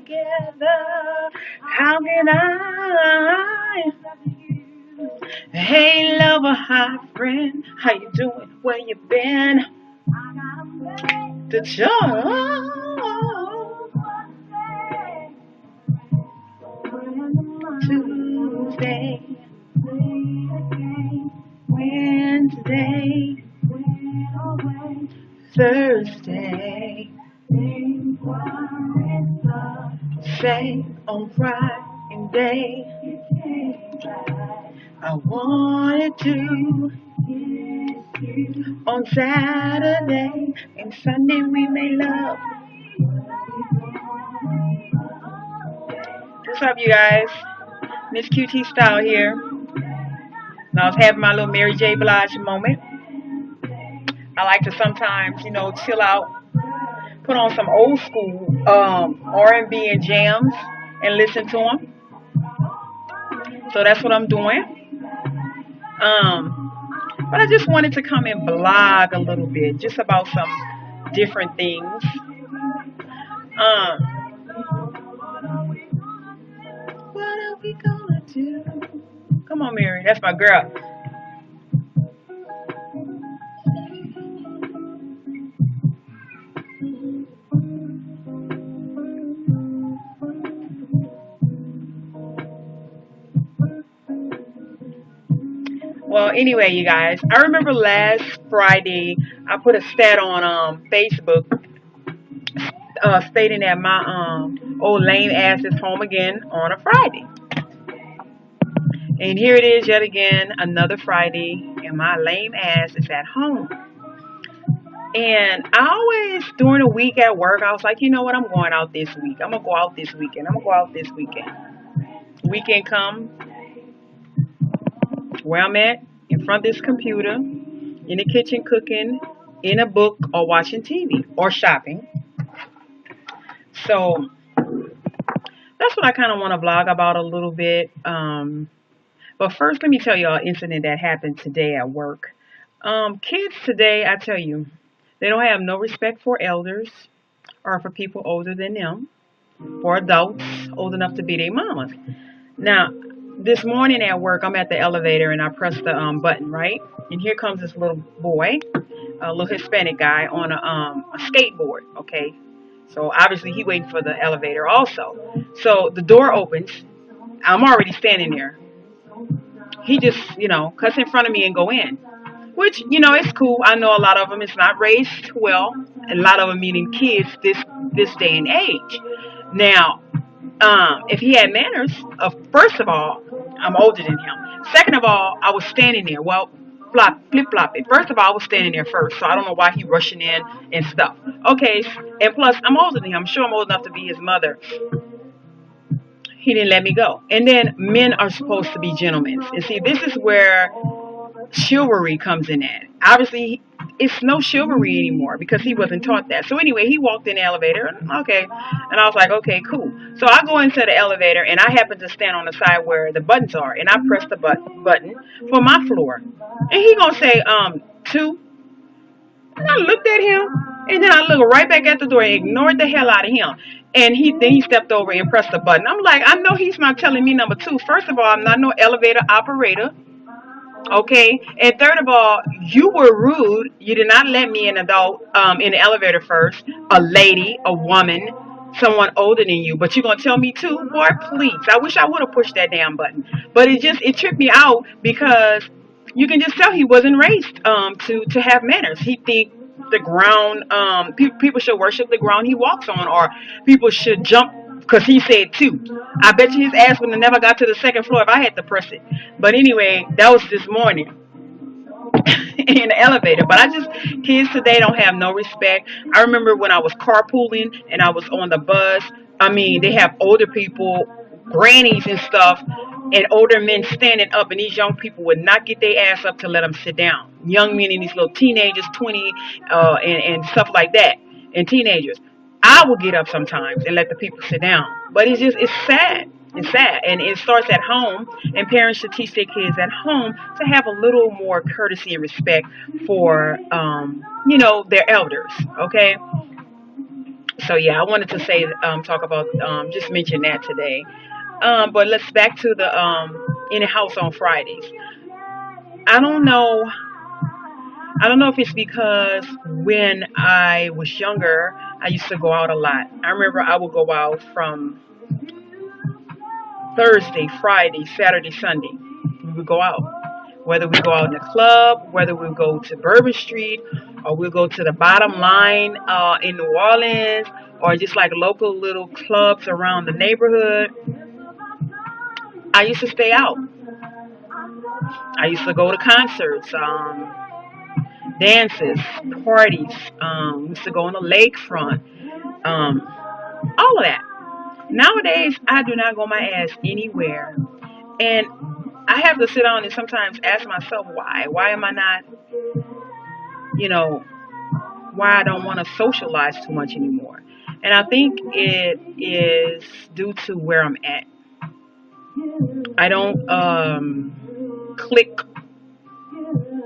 together. How can I? Hey, lover, hi, friend. How you doing? Where you been? The joy. Tuesday, Wednesday, Thursday, say on Friday. I wanted to on Saturday and Sunday we made love. What's up, you guys? Miss QT Style here. And I was having my little Mary J. Blige moment. I like to sometimes, chill out, put on some old school R&B and jams and listen to them. So that's what I'm doing. But I just wanted to come and blog a little bit, just about some different things. What are we gonna do? Come on, Mary, that's my girl. Well, anyway, you guys, I remember last Friday I put a stat on Facebook stating that my old lame ass is home again on a Friday. And here it is yet again, another Friday, and my lame ass is at home. And I always, during the week at work, I was like, you know what, I'm going out this week. I'm going to go out this weekend. I'm going to go out this weekend. Weekend come, where I'm at, in front of this computer, in the kitchen cooking, in a book, or watching TV, or shopping. So that's what I kind of want to vlog about a little bit. But first, let me tell you an incident that happened today at work. Kids today, I tell you, they don't have no respect for elders or for people older than them, for adults old enough to be their mamas. Now, this morning at work, I'm at the elevator and I press the button, right? And here comes this little boy, a little Hispanic guy on a skateboard, okay? So obviously he waiting for the elevator also. So the door opens. I'm already standing there. He just, cuts in front of me and go in. Which, it's cool. I know a lot of them is not raised well. A lot of them meaning kids this day and age. Now, if he had manners, first of all, I'm older than him. Second of all, I was standing there. Well, flip-flopping. First of all, I was standing there first, so I don't know why he rushing in and stuff. Okay, and plus, I'm older than him. I'm sure I'm old enough to be his mother. He didn't let me go. And then men are supposed to be gentlemen. And see, this is where chivalry comes in at. Obviously, it's no chivalry anymore because he wasn't taught that. So anyway, he walked in the elevator. Okay. And I was like, okay, cool. So I go into the elevator and I happen to stand on the side where the buttons are. And I press the button for my floor. And he gonna say, 2. And I looked at him. And then I looked right back at the door and ignored the hell out of him. And then he stepped over and pressed the button. I'm like, I know he's not telling me number 2. First of all, I'm not no elevator operator. Okay, and third of all, you were rude. You did not let me an adult in the elevator first, a lady, a woman, someone older than you. But you're gonna tell me too, boy? Please. I wish I would have pushed that damn button, but it tripped me out because you can just tell he wasn't raised to have manners. He think the ground people should worship the ground he walks on, or people should jump. Because he said 2. I bet you his ass would have never got to the second floor if I had to press it. But anyway, that was this morning in the elevator. But kids today don't have no respect. I remember when I was carpooling and I was on the bus. I mean, they have older people, grannies and stuff, and older men standing up, and these young people would not get their ass up to let them sit down. Young men and these little teenagers, 20, and stuff like that, and teenagers. I will get up sometimes and let the people sit down. But it's sad. It's sad. And it starts at home. And parents should teach their kids at home to have a little more courtesy and respect for, their elders. Okay? So yeah, I wanted to say, talk about, just mention that today. But let's back to the in the house on Fridays. I don't know. I don't know if it's because when I was younger, I used to go out a lot. I remember I would go out from Thursday, Friday, Saturday, Sunday. We would go out. Whether we go out in the club, whether we go to Bourbon Street, or we'll go to the bottom line in New Orleans, or just like local little clubs around the neighborhood. I used to stay out. I used to go to concerts, dances, parties. Used to go on the lakefront. Um, all of that. Nowadays, I do not go my ass anywhere, and I have to sit down and sometimes ask myself why. Why am I not, you know, why I don't want to socialize too much anymore. And I think it is due to where I'm at. I don't click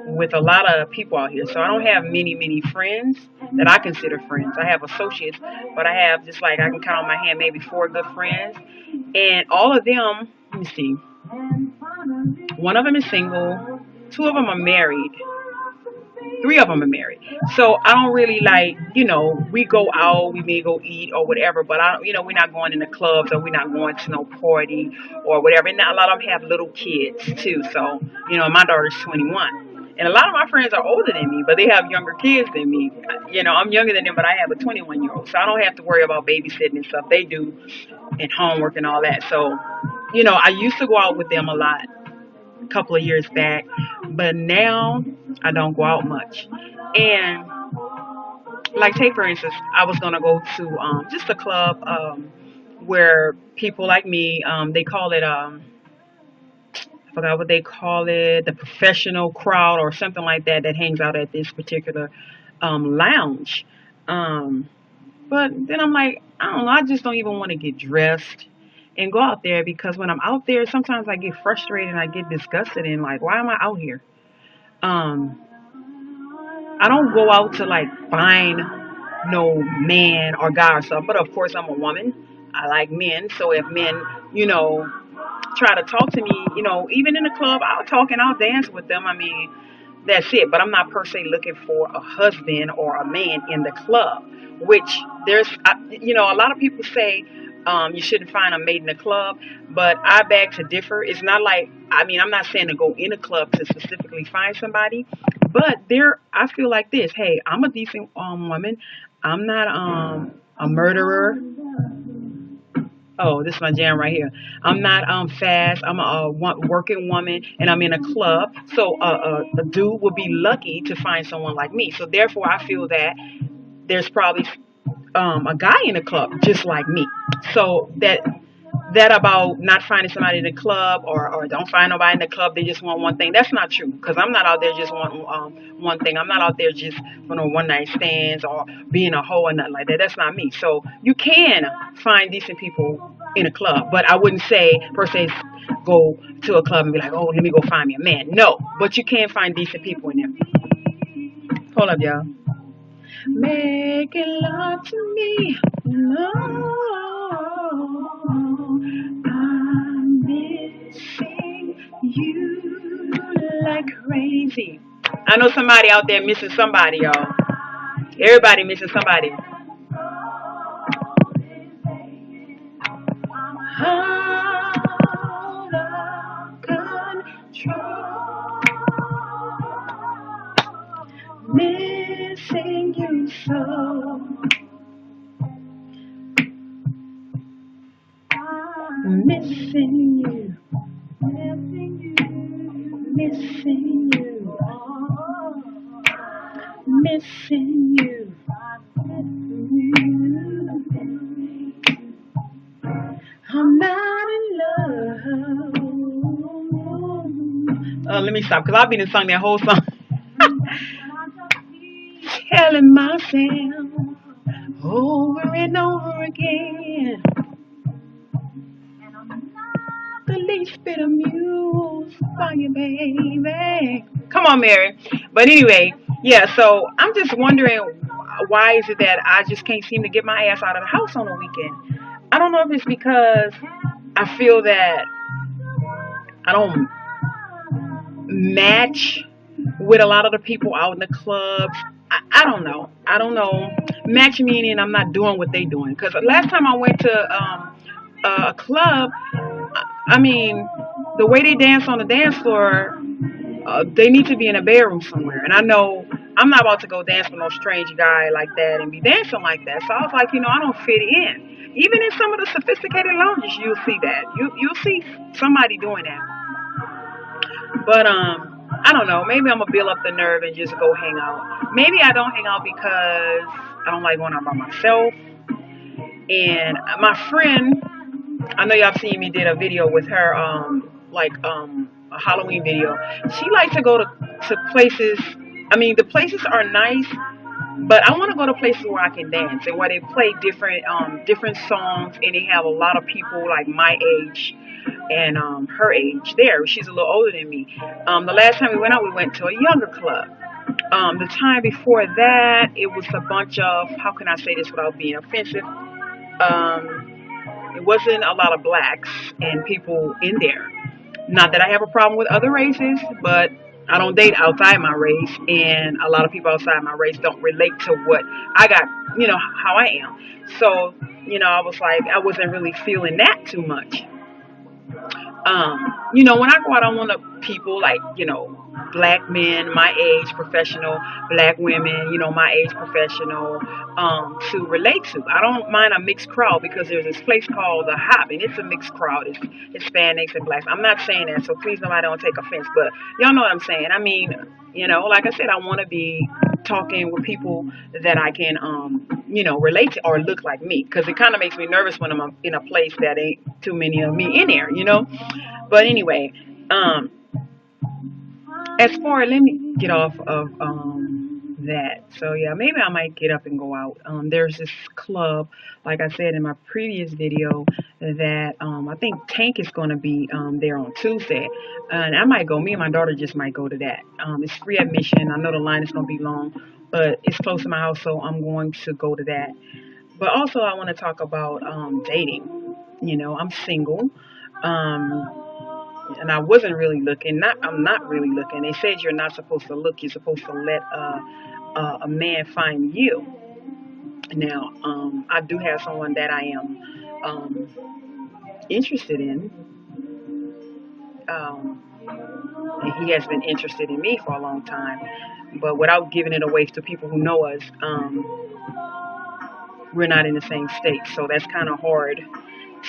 with a lot of people out here. So I don't have many friends that I consider friends. I have associates, but I have, just like, I can count on my hand, maybe four good friends. And all of them, let me see, one of them is single, two of them are married, three of them are married. So I don't really like, we go out, we may go eat or whatever, but I, we're not going in the clubs, or we're not going to no party or whatever. And a lot of them have little kids too. So, my daughter's 21. And a lot of my friends are older than me, but they have younger kids than me. I'm younger than them, but I have a 21-year-old. So I don't have to worry about babysitting and stuff. They do, and homework and all that. So, I used to go out with them a lot a couple of years back, but now I don't go out much. And like, take for instance, I was gonna go to just a club where people like me, they call it I forgot what they call it, the professional crowd or something like that, that hangs out at this particular lounge. Um, but then I'm like, I don't know, I just don't even want to get dressed and go out there, because when I'm out there, sometimes I get frustrated and I get disgusted and like, why am I out here? Um, I don't go out to like find no man or guy or stuff, but of course I'm a woman. I like men, so if men, try to talk to me, even in the club, I'll talk and I'll dance with them. I mean, that's it. But I'm not per se looking for a husband or a man in the club, which a lot of people say you shouldn't find a mate in the club, but I beg to differ. It's not like, I mean, I'm not saying to go in a club to specifically find somebody, but I feel like this. Hey, I'm a decent woman. I'm not a murderer. Oh, this is my jam right here. I'm not fast. I'm a working woman, and I'm in a club. So a dude would be lucky to find someone like me. So therefore, I feel that there's probably a guy in the club just like me. So that about not finding somebody in the club, or don't find nobody in the club, they just want one thing. That's not true, because I'm not out there just wanting one thing. I'm not out there just for no one night stands or being a hoe or nothing like that. That's not me. So you can find decent people in a club, but I wouldn't say per se go to a club and be like, oh, let me go find me a man. No, but you can find decent people in there. Hold up, y'all. Making love to me. No, I'm missing you like crazy. I know somebody out there missing somebody, y'all. Everybody missing somebody. Out of control. Missing you so. Missing you. Missing you. Missing you. I'm not in love. Let me stop, because I've been sung that whole song. Telling myself over and over again, the least bit amused by you, baby. Come on, Mary. But anyway, yeah, so I'm just wondering why is it that I just can't seem to get my ass out of the house on the weekend? I don't know if it's because I feel that I don't match with a lot of the people out in the clubs. I don't know. I don't know. Match meaning I'm not doing what they doing. Because last time I went to a club, I mean, the way they dance on the dance floor, they need to be in a bedroom somewhere. And I know I'm not about to go dance with no strange guy like that and be dancing like that. So I was like, I don't fit in. Even in some of the sophisticated lounges, you'll see that. You'll see somebody doing that. But I don't know. Maybe I'm gonna build up the nerve and just go hang out. Maybe I don't hang out because I don't like going out by myself. And my friend, I know y'all seen me did a video with her, a Halloween video. She likes to go to places. I mean, the places are nice, but I want to go to places where I can dance and where they play different songs and they have a lot of people like my age and her age there. She's a little older than me. The last time we went out, we went to a younger club. The time before that, it was a bunch of, how can I say this without being offensive? It wasn't a lot of blacks and people in there. Not that I have a problem with other races, but I don't date outside my race, and a lot of people outside my race don't relate to what I got, how I am. So, I was like, I wasn't really feeling that too much. When I go out, I want people like, black men, my age, professional, black women, my age, professional, to relate to. I don't mind a mixed crowd because there's this place called The Hop, and it's a mixed crowd. It's Hispanics and blacks. I'm not saying that, so please nobody don't take offense, but y'all know what I'm saying. I mean, like I said, I want to be talking with people that I can, relate to or look like me, because it kind of makes me nervous when I'm in a place that ain't too many of me in there, But anyway, as far let me get off of that. So yeah, maybe I might get up and go out. There's this club, like I said in my previous video, that I think Tank is going to be there on Tuesday, and I might go. Me and my daughter just might go to that. It's free admission. I know the line is going to be long, but it's close to my house, so I'm going to go to that. But also, I want to talk about dating. I'm single. And I wasn't really looking. I'm not really looking. They said you're not supposed to look. You're supposed to let a man find you. Now, I do have someone that I am interested in, and he has been interested in me for a long time. But without giving it away to people who know us, we're not in the same state, so that's kind of hard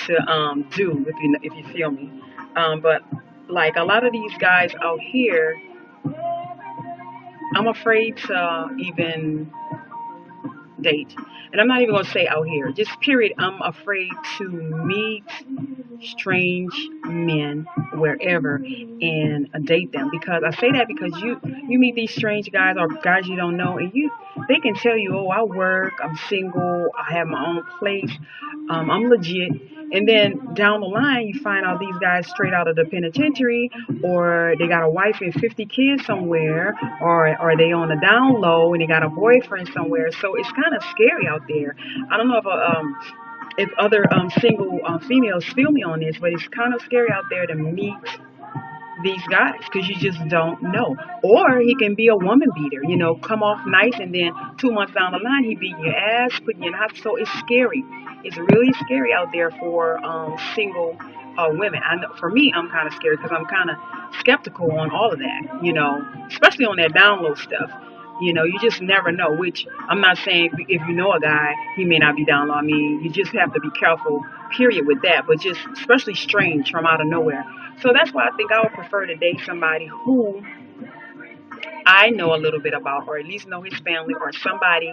to do if you feel me. But like a lot of these guys out here, I'm afraid to even date. And I'm not even going to say out here, just period. I'm afraid to meet strange men wherever and date them, because I say that because you meet these strange guys or guys you don't know, and they can tell you, oh, I work, I'm single, I have my own place, I'm legit. And then down the line, you find out these guys straight out of the penitentiary, or they got a wife and 50 kids somewhere, or they on the down low and they got a boyfriend somewhere. So it's kind of scary out there. I don't know if other single females feel me on this, but it's kind of scary out there to meet these guys, because you just don't know. Or he can be a woman beater, come off nice, and then 2 months down the line he beating your ass, putting you in the hospital. So it's scary. It's really scary out there for single women. I know for me, I'm kind of scared because I'm kind of skeptical on all of that, especially on that down low stuff. You just never know, which I'm not saying if you know a guy, he may not be down low. I mean, you just have to be careful, period, with that, but just especially strange from out of nowhere. So that's why I think I would prefer to date somebody who I know a little bit about, or at least know his family, or somebody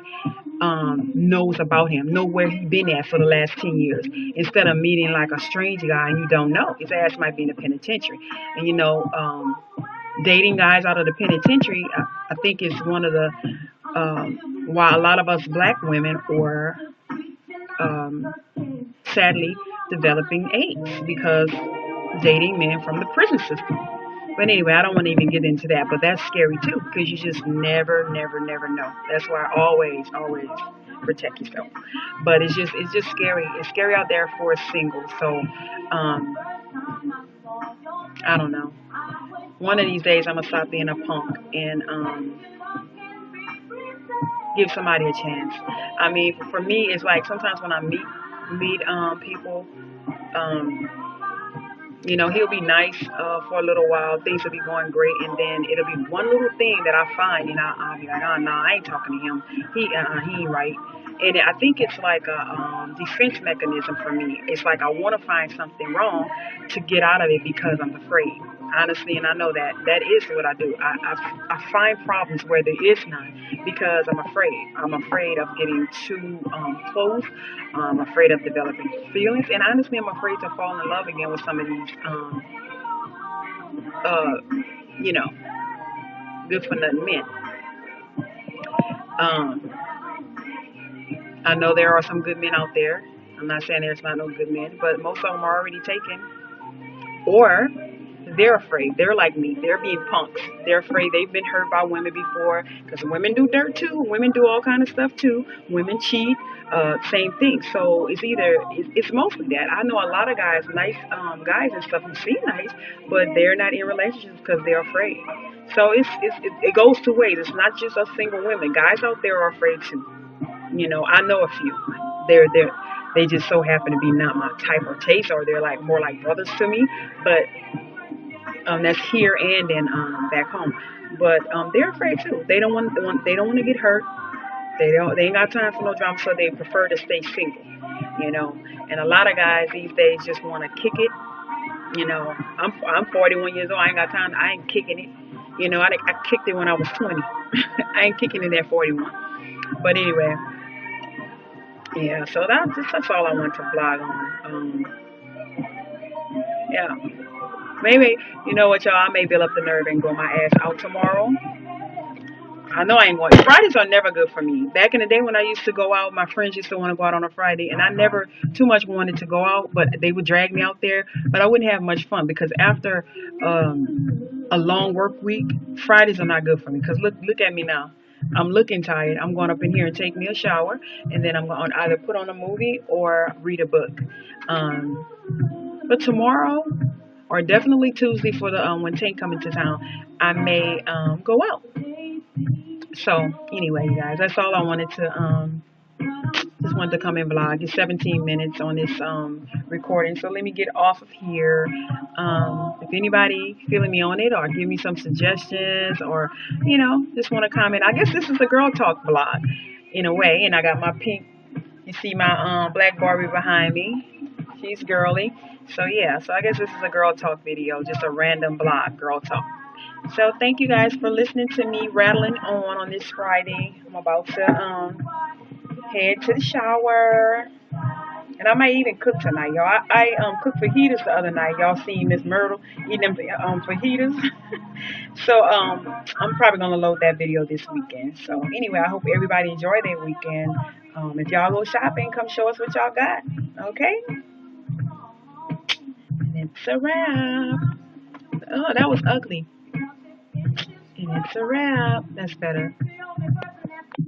knows about him, know where he's been at for the last 10 years, instead of meeting like a strange guy and you don't know. His ass might be in the penitentiary. And dating guys out of the penitentiary, I think is one of the why a lot of us black women are sadly developing AIDS, because dating men from the prison system. But anyway, I don't want to even get into that. But that's scary too, because you just never know. That's why always protect yourself. But it's just scary. It's scary out there for a single. So, um, I don't know. One of these days, I'm gonna stop being a punk and give somebody a chance. I mean, for me, it's like sometimes when I meet people, um, he'll be nice for a little while. Things will be going great, and then it'll be one little thing that I find, and I'll be like, oh no, I ain't talking to him. He ain't right. And I think it's like a defense mechanism for me. It's like I want to find something wrong to get out of it because I'm afraid. Honestly, and I know that is what I do. I find problems where there is none because I'm afraid. I'm afraid of getting too close. I'm afraid of developing feelings, and honestly, I'm afraid to fall in love again with some of these, uh, you know, good for nothing men. Um, I know there are some good men out there. I'm not saying there's not no good men, but most of them are already taken, or they're afraid. They're like me. They're being punks. They're afraid. They've been hurt by women before because women do dirt too. Women do all kind of stuff too. Women cheat. Same thing. So it's mostly that. I know a lot of guys, nice guys and stuff who seem nice, but they're not in relationships because they're afraid. So it goes two ways. It's not just us single women. Guys out there are afraid too. I know a few. They just so happen to be not my type or taste, or they're like more like brothers to me. But that's here and in back home. But they're afraid too. They don't want to get hurt. They ain't got time for no drama, so they prefer to stay single. You know, and a lot of guys these days just want to kick it. I'm 41 years old. I ain't got time. I ain't kicking it. I kicked it when I was 20. I ain't kicking it at 41. But anyway, yeah. So that's all I want to vlog on. Yeah. Maybe, you know what, y'all, I may build up the nerve and go my ass out tomorrow. I know I ain't going. Fridays are never good for me. Back in the day when I used to go out, my friends used to want to go out on a Friday, and I never too much wanted to go out, but they would drag me out there. But I wouldn't have much fun because after a long work week, Fridays are not good for me. Because look at me now. I'm looking tired. I'm going up in here and take me a shower, and then I'm going to either put on a movie or read a book. Um, but tomorrow, or definitely Tuesday for the when Tank coming to town, I may go out. So anyway, you guys, that's all I wanted to just wanted to come and vlog. It's 17 minutes on this recording, so let me get off of here. If anybody feeling me on it or give me some suggestions or just want to comment, I guess this is a girl talk vlog in a way. And I got my pink. You see my black Barbie behind me. She's girly. So yeah, so I guess this is a girl talk video, just a random vlog, girl talk. So thank you guys for listening to me rattling on this Friday. I'm about to head to the shower, and I might even cook tonight, y'all. I cooked fajitas the other night. Y'all seen Miss Myrtle eating them fajitas. So I'm probably gonna load that video this weekend. So anyway, I hope everybody enjoy their weekend. If y'all go shopping, come show us what y'all got. Okay. And it's a wrap. Oh, that was ugly. And it's a wrap. That's better.